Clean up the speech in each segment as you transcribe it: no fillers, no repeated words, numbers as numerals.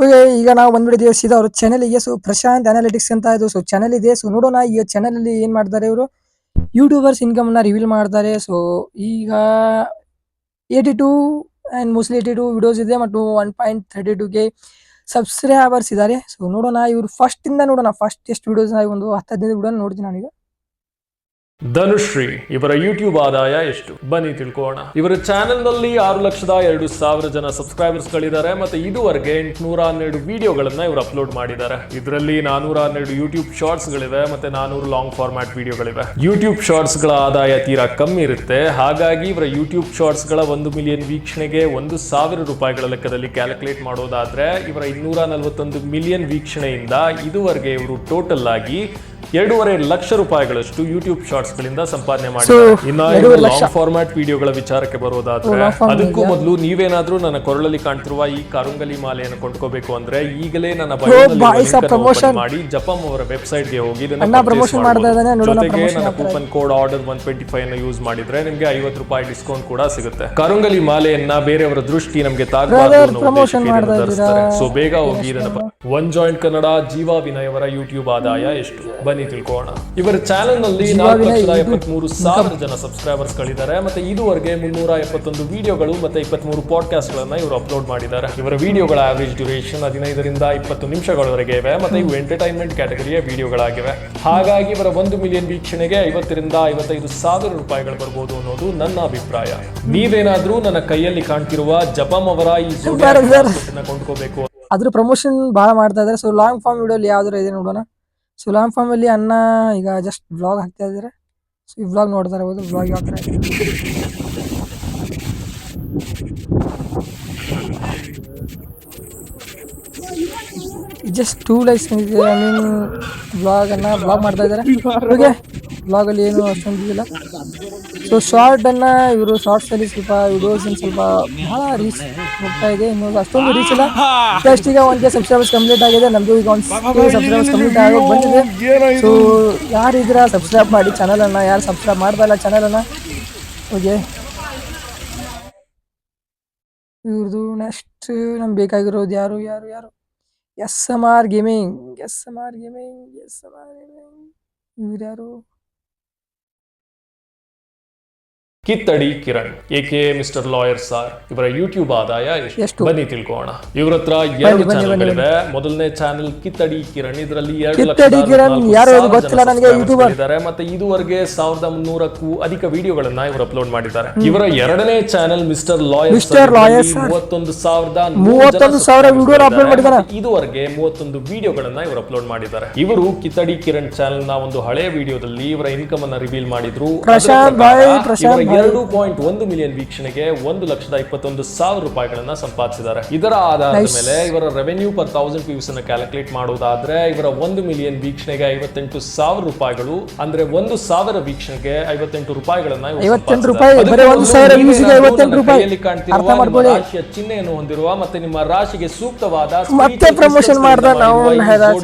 Okay, ಈಗ ನಾವು ಬಂದ್ಬಿಟ್ಟಿದ್ದೀವಿ ಸೀದಾ ಅವ್ರ ಚಾನಲ್ಗೆ. ಸೊ ಪ್ರಶಾಂತ್ ಅನಾಲಿಟಿಕ್ಸ್ ಅಂತ ಇದು ಸೊ ಚಾನಲ್ ಇದೆ. ಸೊ ನೋಡೋಣ ಈ ಚಾನಲ್ ಅಲ್ಲಿ ಏನ್ ಮಾಡ್ತಾರೆ ಇವರು. ಯೂಟ್ಯೂಬರ್ಸ್ ಇನ್ಕಮ್ ನ ರಿವೀಲ್ ಮಾಡ್ತಾರೆ. ಸೊ ಈಗ 82 ಅಂಡ್ ಮೋಸ್ಟ್ಲಿ 82 ವಿಡಿಯೋಸ್ ಇದೆ ಮತ್ತು 1.32K ಸಬ್ಸ್ಕ್ರೈಬರ್ಸ್ ಇದ್ದಾರೆ. ಸೊ ನೋಡೋಣ ಇವ್ರು ಫಸ್ಟ್ ಇಂದ ನೋಡೋಣ. ಫಸ್ಟ್ ಎಷ್ಟು ವಿಡಿಯೋಸ್ ಒಂದು 10-15 ವಿಡಿಯೋ ನೋಡ್ತೀನಿ ನಾನೀಗ. ಧನುಶ್ರೀ ಇವರ ಯೂಟ್ಯೂಬ್ ಆದಾಯ ಎಷ್ಟು ಬನ್ನಿ ತಿಳ್ಕೊಳ್ಳೋಣ. ಇವರ ಚಾನೆಲ್ ನಲ್ಲಿ 6,02,000 ಜನ ಸಬ್ಸ್ಕ್ರೈಬರ್ಸ್ ಗಳಿದ್ದಾರೆ. ಮತ್ತೆ ಇದುವರೆಗೆ 812 ವಿಡಿಯೋಗಳನ್ನ ಇವರು ಅಪ್ಲೋಡ್ ಮಾಡಿದ್ದಾರೆ. ಇದರಲ್ಲಿ 412 ಯೂಟ್ಯೂಬ್ ಶಾರ್ಟ್ಸ್ ಗಳಿವೆ, ಮತ್ತೆ 400 ಲಾಂಗ್ ಫಾರ್ಮ್ಯಾಟ್ ವಿಡಿಯೋಗಳಿವೆ. ಯೂಟ್ಯೂಬ್ ಶಾರ್ಟ್ಸ್ ಗಳ ಆದಾಯ ತೀರಾ ಕಮ್ಮಿ ಇರುತ್ತೆ. ಹಾಗಾಗಿ ಇವರ ಯೂಟ್ಯೂಬ್ ಶಾರ್ಟ್ಸ್ ಗಳ 1 ಮಿಲಿಯನ್ ವೀಕ್ಷಣೆಗೆ 1,000 ರೂಪಾಯಿಗಳ ಲೆಕ್ಕದಲ್ಲಿ ಕ್ಯಾಲ್ಕುಲೇಟ್ ಮಾಡೋದಾದ್ರೆ ಇವರ 241 ಮಿಲಿಯನ್ ವೀಕ್ಷಣೆಯಿಂದ ಇದುವರೆಗೆ ಇವರು ಟೋಟಲ್ ಆಗಿ 2.5 ಲಕ್ಷ ರೂಪಾಯಿಗಳಷ್ಟು ಯೂಟ್ಯೂಬ್ ಶಾರ್ಟ್ಸ್ ಗಳಿಂದ ಸಂಪಾದನೆ ಮಾಡಿದ್ದಾರೆ. ಇನ್ನು ಲಾಂಗ್ ಫಾರ್ಮ್ಯಾಟ್ ವಿಡಿಯೋಗಳ ವಿಚಾರಕ್ಕೆ ಬರೋದಾದ್ರೆ ಅದಕ್ಕೂ ಮೊದಲು ನೀವೇನಾದ್ರೂ ನನ್ನ ಕೊರಳಲ್ಲಿ ಕಾಣ್ತಿರುವ ಈ ಕರುಂಗಲಿ ಮಾಲೆಯನ್ನು ಕೊಂಡ್ಕೋಬೇಕು ಅಂದ್ರೆ ಈಗಲೇ ನನ್ನ ಮಾಡಿ ಜಪಂ ಅವರ ವೆಬ್ಸೈಟ್ ಗೆ ಹೋಗಿ ಜೊತೆಗೆ ನನ್ನ ಕೂಪನ್ ಕೋಡ್ ಆರ್ಡರ್ 125 ಅನ್ನು ಯೂಸ್ ಮಾಡಿದ್ರೆ ನಿಮ್ಗೆ 50 ರೂಪಾಯಿ ಡಿಸ್ಕೌಂಟ್ ಕೂಡ ಸಿಗುತ್ತೆ. ಕರುಂಗಲಿ ಮಾಲೆಯನ್ನ ಬೇರೆಯವರ ದೃಷ್ಟಿ ನಮ್ಗೆ ತಾಗಬಾರದು. ಸೊ ಬೇಗ ಹೋಗಿ ಇದನ್ನ ಒನ್ ಜಾಯಿಂಟ್ ಕನ್ನಡ ಜೀವಾ ವಿನಯ್ ಅವರ ಯೂಟ್ಯೂಬ್ ಆದಾಯ ಎಷ್ಟು ಬನ್ನಿ ತಿಳ್ಕೊಳ್ಳೋಣ. ಇವರ ಚಾನೆಲ್ ನಲ್ಲಿ 4,73,000 ಜನ ಸಬ್ಸ್ಕ್ರೈಬರ್ಸ್ ಗಳಿದ್ದಾರೆ. ಮತ್ತೆ ಇದುವರೆಗೆ 371 ವಿಡಿಯೋಗಳು ಮತ್ತೆ 23 ಪಾಡ್ಕಾಸ್ಟ್ ಗಳನ್ನ ಇವರು ಅಪ್ಲೋಡ್ ಮಾಡಿದ್ದಾರೆ. ಇವರ ವಿಡಿಯೋಗಳ ಆವರೇಜ್ ಡ್ಯೂರೇಷನ್ 15 ರಿಂದ 20 ನಿಮಿಷಗಳವರೆಗೆ ಇವೆ. ಮತ್ತೆ ಇವು ಎಂಟರ್ಟೈನ್ಮೆಂಟ್ ಕ್ಯಾಟಗರಿಯ ವಿಡಿಯೋಗಳಾಗಿವೆ. ಹಾಗಾಗಿ ಇವರ 1 ಮಿಲಿಯನ್ ವೀಕ್ಷಣೆಗೆ 50 ರಿಂದ 55,000 ರೂಪಾಯಿಗಳು ಬರ್ಬೋದು ಅನ್ನೋದು ನನ್ನ ಅಭಿಪ್ರಾಯ. ನೀವೇನಾದ್ರೂ ನನ್ನ ಕೈಯಲ್ಲಿ ಕಾಣ್ತಿರುವ ಜಪಂ ಅವರ ಈ ಕೊಂಡ್ಕೋಬೇಕು ಅದ್ರ ಪ್ರಮೋಷನ್ ಬಹಳ ಮಾಡ್ತಾ ಇದಾರೆ. ಸೊ ಲಾಂಗ್ ಫಾರ್ಮ್ ವಿಡಿಯೋ ಯಾವ್ದಾರು ಇದೆ ನೋಡೋಣ. ಸೊ ಲಾಂಗ್ ಫಾರ್ಮ್ ಅಲ್ಲಿ ಅಣ್ಣ ಈಗ ಜಸ್ಟ್ ವ್ಲಾಗ್ ಹಾಕ್ತಾ ಇದ್ದಾರೆ. ಸೊ ಈ ವ್ಲಾಗ್ ನೋಡ್ತಾ ಇರಬಹುದು. ವ್ಲಾಗ್ ಯಾವ ತರ ಜಸ್ಟ್ 2 ಲೈಕ್ಸ್ ಇದೆ. ಐ ಮೀನ್ ವ್ಲಾಗ್ ಮಾಡ್ತಾ ಇದ್ದಾರೆ. ಓಕೆ, ವ್ಲಾಗ್ ಅಲ್ಲಿ ಏನು ಅಷ್ಟೊಂದಿಲ್ಲ. ಸೊ ಶಾರ್ಟ್ ಅನ್ನ ಇವರು ಶಾರ್ಟ್ಸ್ ಅಲ್ಲಿ ಸ್ವಲ್ಪ ವಿಡಿಯೋಸ್ ಸ್ವಲ್ಪ ಬಹಳ ರೀಚ್ ಹೋಗ್ತಾ ಇದೆ. ಇನ್ನು ಅಷ್ಟೊಂದು ರೀಚ್ ಇಲ್ಲ. ಜಸ್ಟ್ ಈಗ 1K ಸಬ್ಸ್ಕ್ರೈಬರ್ಸ್ ಕಂಪ್ಲೀಟ್ ಆಗಿದೆ. ನಮ್ದು ಈಗ 1K ಸಬ್ಸ್ಕ್ರೈಬರ್ಸ್ ಕಂಪ್ಲೀಟ್ ಆಗೋಕೆ ಬಂದಿದೆ. ಸೊ ಯಾರಿದ್ರ ಸಬ್ಸ್ಕ್ರೈಬ್ ಮಾಡಿ ಚಾನಲ್ ಅನ್ನ. ಯಾರು ಸಬ್ಸ್ಕ್ರೈಬ್ ಮಾಡ್ತಾ ಇಲ್ಲ ಚಾನಲ್ ಅನ್ನ. ಓಕೆ, ಇವ್ರದ್ದು ನೆಕ್ಸ್ಟ್ ನಮ್ಗೆ ಬೇಕಾಗಿರೋದು ಯಾರು ಯಾರು ಯಾರು SMR ಗೇಮಿಂಗ್. ಇವ್ರು ಯಾರು? ಕಿತ್ತಡಿ Kiran aka mister lawyer sir ಇವರ ಯೂಟ್ಯೂಬ್ ಆದಾಯ ಎಷ್ಟು ಬನ್ನಿ ತಿಳ್ಕೊಳ್ಳೋಣ. ಇವ್ರ ಹತ್ರ 2 ಚಾನೆಲ್ಗಳಿವೆ. ಮೊದಲನೇ ಚಾನೆಲ್ ಕಿತ್ತಡಿ ಕಿರಣ್, ಇದರಲ್ಲಿ 2 ಲಕ್ಷ ಇದ್ದಾರೆ. ಮತ್ತೆ ಇದುವರೆಗೆ 1300ಕ್ಕೂ ಅಧಿಕ ವಿಡಿಯೋಗಳನ್ನ ಇವರು ಅಪ್ಲೋಡ್ ಮಾಡಿದ್ದಾರೆ. ಇವರ 2ನೇ channel mister lawyer 31,000 video upload ಮಾಡಿದ್ದಾರೆ. ಇದುವರೆಗೆ 31 ವಿಡಿಯೋಗಳನ್ನ ಇವರು ಅಪ್ಲೋಡ್ ಮಾಡಿದ್ದಾರೆ. ಇವರು ಕಿತ್ತಡಿ ಕಿರಣ್ ಚಾನೆಲ್ ನ ಒಂದು ಹಳೆ ವಿಡಿಯೋದಲ್ಲಿ ಇವರ ಇನ್ಕಮ್ ಅನ್ನ ರಿವೀಲ್ ಮಾಡಿದ್ರು. 2.1 ಮಿಲಿಯನ್ ವೀಕ್ಷಣೆಗೆ 1,21,000 ರೂಪಾಯಿಗಳನ್ನ ಸಂಪಾದಿಸಿದ್ದಾರೆ. ಇದರ ಆಧಾರದ ಮೇಲೆ ಇವರ ರೆವೆನ್ಯೂ ಪರ್ 1000 ವ್ಯೂಸ್ ಅನ್ನು ಕ್ಯಾಲ್ಕುಲೇಟ್ ಮಾಡೋದಾದ್ರೆ ಇವರ 1 ಮಿಲಿಯನ್ ವೀಕ್ಷಣೆಗೆ 58,000 ರೂಪಾಯಿಗಳು, ಅಂದ್ರೆ 1,000 ವೀಕ್ಷಣೆಗೆ 58 ರೂಪಾಯಿಗಳನ್ನ ರಾಶಿಯ ಚಿಹ್ನೆಯನ್ನು ಹೊಂದಿರುವ ಮತ್ತೆ ನಿಮ್ಮ ರಾಶಿಗೆ ಸೂಕ್ತವಾದ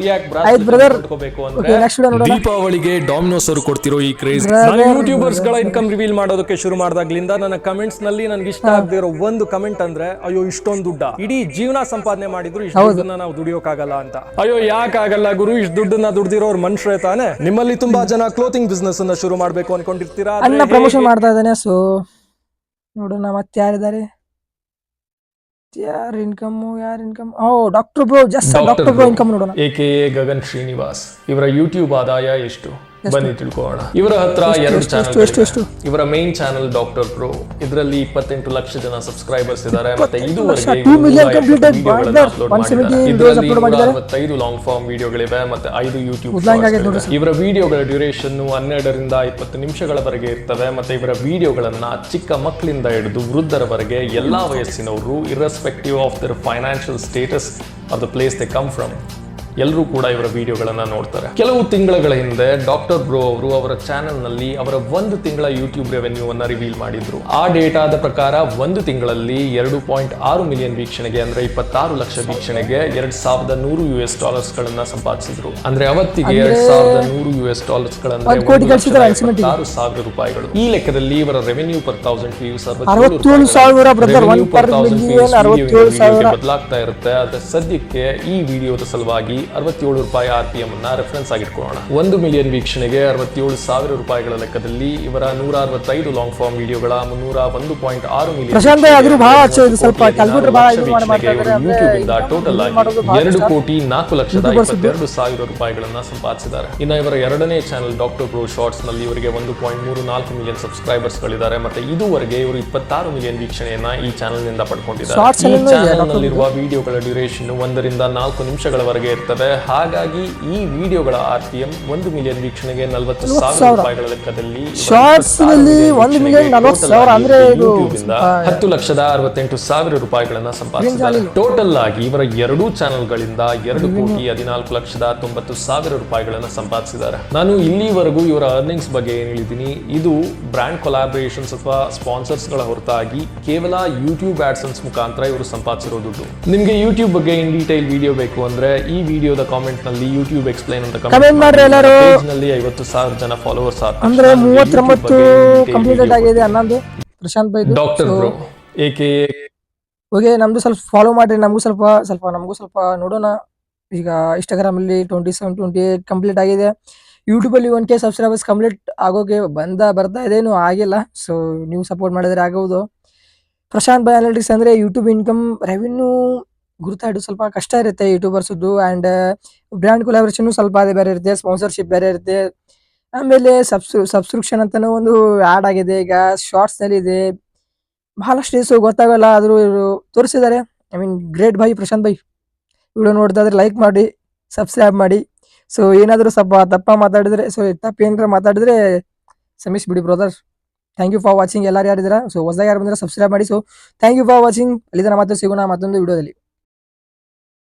ದೀಪಾವಳಿಗೆ ಡಾಮಿನೋಸ್ ಅವರು ಕೊಡ್ತಿರೋ ಈ ಕ್ರೇಜ್ ಯೂಟ್ಯೂಬರ್ಸ್ ಗಳ ಇನ್ಕಮ್ ರಿವೀಲ್ ಮಾಡೋದಕ್ಕೆ ಶುರು ಮಾಡಿದಾಗ್ಲಿಂದ ನನ್ನ ಕಮೆಂಟ್ಸ್ ನಲ್ಲಿ ನನ್ಗೆ ಇಷ್ಟ ಆಗದೆ ಇರೋ ಒಂದು ಕಮೆಂಟ್ ಅಂದ್ರೆ, ಅಯ್ಯೋ ಇಷ್ಟೊಂದು ದುಡ್ಡ ಇಡೀ ಜೀವನ ಸಂಪಾದನೆ ಮಾಡಿದ್ರು ಇಷ್ಟು ದುಡ್ಡನ್ನ ನಾವು ದುಡಿಯೋಕ್ಕಾಗಲ್ಲ ಅಂತ. ಅಯ್ಯೋ ಯಾಕಾಗಲ್ಲ ಗುರು, ಇಷ್ಟು ದುಡ್ಡನ್ನ ದುಡ್ದಿರೋರು ಮನುಷ್ಯರೇ ತಾನೆ. ನಿಮ್ಮಲ್ಲಿ ತುಂಬಾ ಜನ ಕ್ಲೋತಿಂಗ್ ಬಿಸ್ನೆಸ್ ಅನ್ನ ಶುರು ಮಾಡ್ಬೇಕು ಅನ್ಕೊಂಡಿರ್ತೀರಾ. ಅನ್ನ ಪ್ರಮೋಷನ್ ಮಾಡ್ತಾ ಇದ್ದಾನೆ. ಸೊ ನೋಡೋಣ ಮತ್ತೆ ಯಾರಿದ್ದಾರೆ, ಯಾರು income. Doctor bro, just doctor bro income ನೋಡೋಣ. AKA ಗಗನ್ ಶ್ರೀನಿವಾಸ್ ಇವರ ಯೂಟ್ಯೂಬ್ ಆದಾಯ ಎಷ್ಟು ಬನ್ನಿ ತಿಳ್ಕೊಳ್ಳೋಣ. ಇವರ ಹತ್ರ 2 ಚಾನೆಲ್. ಇವರ ಮೇನ್ ಚಾನೆಲ್ ಡಾಕ್ಟರ್ ಪ್ರೋ, ಇದರಲ್ಲಿ 28 ಲಕ್ಷ ಜನ ಸಬ್ಸ್ಕ್ರೈಬರ್ಸ್ ಇದ್ದಾರೆ. ಮತ್ತೆ ಇದುವರೆಗೆ 65 ಲಾಂಗ್ ಫಾರ್ಮ್ ವಿಡಿಯೋಗಳಿವೆ ಮತ್ತೆ 5 ಯೂಟ್ಯೂಬ್. ಇವರ ವಿಡಿಯೋಗಳ ಡ್ಯೂರೇಷನ್ 12 ರಿಂದ 20 ನಿಮಿಷಗಳವರೆಗೆ ಇರ್ತವೆ. ಮತ್ತೆ ಇವರ ವಿಡಿಯೋಗಳನ್ನ ಚಿಕ್ಕ ಮಕ್ಕಳಿಂದ ಹಿಡಿದು ವೃದ್ಧರವರೆಗೆ ಎಲ್ಲಾ ವಯಸ್ಸಿನವರು, irrespective of their financial status of the place they come from, ಎಲ್ಲರೂ ಕೂಡ ಇವರ ವಿಡಿಯೋಗಳನ್ನ ನೋಡ್ತಾರೆ. ಕೆಲವು ತಿಂಗಳ ಹಿಂದೆ ಡಾಕ್ಟರ್ ಬ್ರೋ ಅವರು ಅವರ ಚಾನೆಲ್ ನಲ್ಲಿ ಅವರ 1 ತಿಂಗಳ ಯೂಟ್ಯೂಬ್ ರೆವೆನ್ಯೂ ಅನ್ನ ರಿವೀಲ್ ಮಾಡಿದ್ರು. ಆ ಡೇಟಾದ ಪ್ರಕಾರ 1 ತಿಂಗಳಲ್ಲಿ 2.6 ಮಿಲಿಯನ್ ವೀಕ್ಷಣೆಗೆ ಅಂದ್ರೆ 26 ಲಕ್ಷ ವೀಕ್ಷಣೆಗೆ $2,100 ಗಳನ್ನ ಸಂಪಾದಿಸಿದ್ರು. ಅಂದ್ರೆ ಅವತ್ತಿಗೆ $2,100 $6,000 ರೂಪಾಯಿಗಳು. ಈ ಲೆಕ್ಕದಲ್ಲಿ ಇವರ ರೆವೆನ್ಯೂ ಪರ್ 1000 ವ್ಯೂಸ್ 67,000 ಬದಲಾಗ್ತಾ ಇರುತ್ತೆ. ಆದ್ರೆ ಸದ್ಯಕ್ಕೆ ಈ ವಿಡಿಯೋದ ಸಲುವಾಗಿ $67 RPM ಅನ್ನ ರೆಫರೆನ್ಸ್ ಆಗಿಟ್ಕೊಳ್ಳೋಣ. 1 ಮಿಲಿಯನ್ ವೀಕ್ಷಣೆಗೆ $67,000 ಲೆಕ್ಕದಲ್ಲಿ ಇವರ 165 ಲಾಂಗ್ ಫಾರ್ಮ್ ವಿಡಿಯೋಗಳ 301.6 ಮಿಲಿಯನ್ ಟೋಟಲ್ ಆಗಿ $2,04,22,000 ಸಂಪಾದಿಸಿದ್ದಾರೆ. ಇನ್ನು ಇವರ ಎರಡನೇ ಚಾನೆಲ್ ಡಾಕ್ಟರ್ ಬ್ರೋ ಶಾರ್ಟ್ಸ್ ನಲ್ಲಿ ಇವರಿಗೆ 1.34 ಮಿಲಿಯನ್ ಸಬ್ಸ್ಕ್ರೈಬರ್ಸ್ ಗಳಿದ್ದಾರೆ. ಮತ್ತೆ ಇದುವರೆಗೆ ಇವರು 26 ಮಿಲಿಯನ್ ವೀಕ್ಷಣೆಯನ್ನ ಈ ಚಾನೆಲ್ ನಿಂದ ಪಡ್ಕೊಂಡಿದ್ದಾರೆ. ಈ ಚಾನೆಲ್ ನಲ್ಲಿರುವ ವಿಡಿಯೋಗಳ ಡ್ಯೂರೇಷನ್ 1 ರಿಂದ 4 ನಿಮಿಷಗಳವರೆಗೆ ಇರ್ತವೆ. ಹಾಗಾಗಿ ಈ ವಿಡಿಯೋಗಳ RPM 1 ಮಿಲಿಯನ್ ವೀಕ್ಷಣೆಗೆ $40,000 ಲೆಕ್ಕದಲ್ಲಿ $10,68,000 ಸಂಪಾದಿಸಿದ್ದಾರೆ. ಟೋಟಲ್ ಆಗಿ ಇವರ ಎರಡೂ ಚಾನೆಲ್ ಗಳಿಂದ $2,14,90,000 ಸಂಪಾದಿಸಿದ್ದಾರೆ. ನಾನು ಇಲ್ಲಿವರೆಗೂ ಇವರ ಅರ್ನಿಂಗ್ಸ್ ಬಗ್ಗೆ ಏನ್ ಹೇಳಿದ್ದೀನಿ, ಇದು ಬ್ರಾಂಡ್ ಕೊಲಾಬರೇಷನ್ಸ್ ಅಥವಾ ಸ್ಪಾನ್ಸರ್ಸ್ ಗಳ ಹೊರತಾಗಿ ಕೇವಲ ಯೂಟ್ಯೂಬ್ ಆಡ್ಸನ್ಸ್ ಮುಖಾಂತರ ಇವರು ಸಂಪಾದಿಸಿರೋ ದುಡ್ಡು. ನಿಮ್ಗೆ ಯೂಟ್ಯೂಬ್ ಬಗ್ಗೆ ಇನ್ ಡೀಟೇಲ್ ವಿಡಿಯೋ ಬೇಕು ಅಂದ್ರೆ ಈ ವಿಡಿಯೋದ ಕಾಮೆಂಟ್ ನಲ್ಲಿ ಯೂಟ್ಯೂಬ್ ಎಕ್ಸ್ಪ್ಲೈನ್ ಅಂತ ಕಮೆಂಟ್ ಮಾಡಿ. ಪೇಜ್ ನಲ್ಲಿ 50,000 ಜನ ಫಾಲೋವರ್ಸ್ ಅಂದ್ರೆ 39 ಕಂಪ್ಲೀಟೆಡ್ ಆಗಿದೆ. ಅನ್ನೊಂದು Prashant by doctor bro AKA okay, ನಮ್ದು ಸ್ವಲ್ಪ ಫಾಲೋ ಮಾಡ್ರಿ. ನಮಗೂ ಸ್ವಲ್ಪ ನೋಡೋಣ. ಈಗ ಇನ್ಸ್ಟಾಗ್ರಾಮ್ ಅಲ್ಲಿ 27-28 ಕಂಪ್ಲೀಟ್ ಆಗಿದೆ. ಯೂಟ್ಯೂಬ್ ಅಲ್ಲಿ 1K ಸಬ್ಸ್ಕ್ರೈಬರ್ಸ್ ಕಂಪ್ಲೀಟ್ ಆಗೋಕೆ ಬರ್ತಾ ಇದೆ, ಇನ್ನೂ ಆಗಿಲ್ಲ. ಸೊ ನೀವು ಸಪೋರ್ಟ್ ಮಾಡಿದ್ರೆ ಆಗೋದು. ಪ್ರಶಾಂತ್ ಬೈ ಅನಾಲಿಟಿಕ್ಸ್ ಅಂದ್ರೆ ಯೂಟ್ಯೂಬ್ ಇನ್ಕಮ್ ರೆವಿನ್ಯೂ ಗುರುತಾಡೋದು ಸ್ವಲ್ಪ ಕಷ್ಟ ಇರುತ್ತೆ ಯೂಟ್ಯೂಬರ್ಸ್ದು. ಆ್ಯಂಡ್ ಬ್ರ್ಯಾಂಡ್ ಕೊಲಾಬರೇಷನ್ ಸ್ವಲ್ಪ ಅದೇ ಬೇರೆ ಇರುತ್ತೆ, ಸ್ಪಾನ್ಸರ್ಶಿಪ್ ಬೇರೆ ಇರುತ್ತೆ. ಆಮೇಲೆ ಸಬ್ಸ್ಕ್ರಿಪ್ಷನ್ ಅಂತಾನೂ ಒಂದು ಆ್ಯಡ್ ಆಗಿದೆ. ಈಗ ಶಾರ್ಟ್ಸ್ ನಲ್ಲಿ ಇದೆ, ಬಹಳಷ್ಟು ಡೇಸು ಗೊತ್ತಾಗಲ್ಲ, ಆದರೂ ಇವರು ತೋರಿಸಿದ್ದಾರೆ. I mean great bye Prashanth bye. Video ನೋಡ್ತಾ ಇದ್ರೆ ಲೈಕ್ ಮಾಡಿ, ಸಬ್ಸ್ಕ್ರೈಬ್ ಮಾಡಿ. ಸೊ ಏನಾದರೂ ಸ್ವಲ್ಪ ತಪ್ಪೇನಾರ ಮಾತಾಡಿದ್ರೆ ಕ್ಷಮಿಸ್ಬಿಡಿ brother. Thank you for watching. ಎಲ್ಲರೂ ಯಾರಿದ್ದೀರಾ, ಸೊ ಹೊಸದಾಗಿ ಯಾರು ಬಂದರೆ ಸಬ್ಸ್ಕ್ರೈಬ್ ಮಾಡಿ. So thank you for watching. ಅಲ್ಲಿಂದ ಮತ್ತೆ ಸಿಗೋಣ ಮತ್ತೊಂದು ವಿಡಿಯೋದಲ್ಲಿ.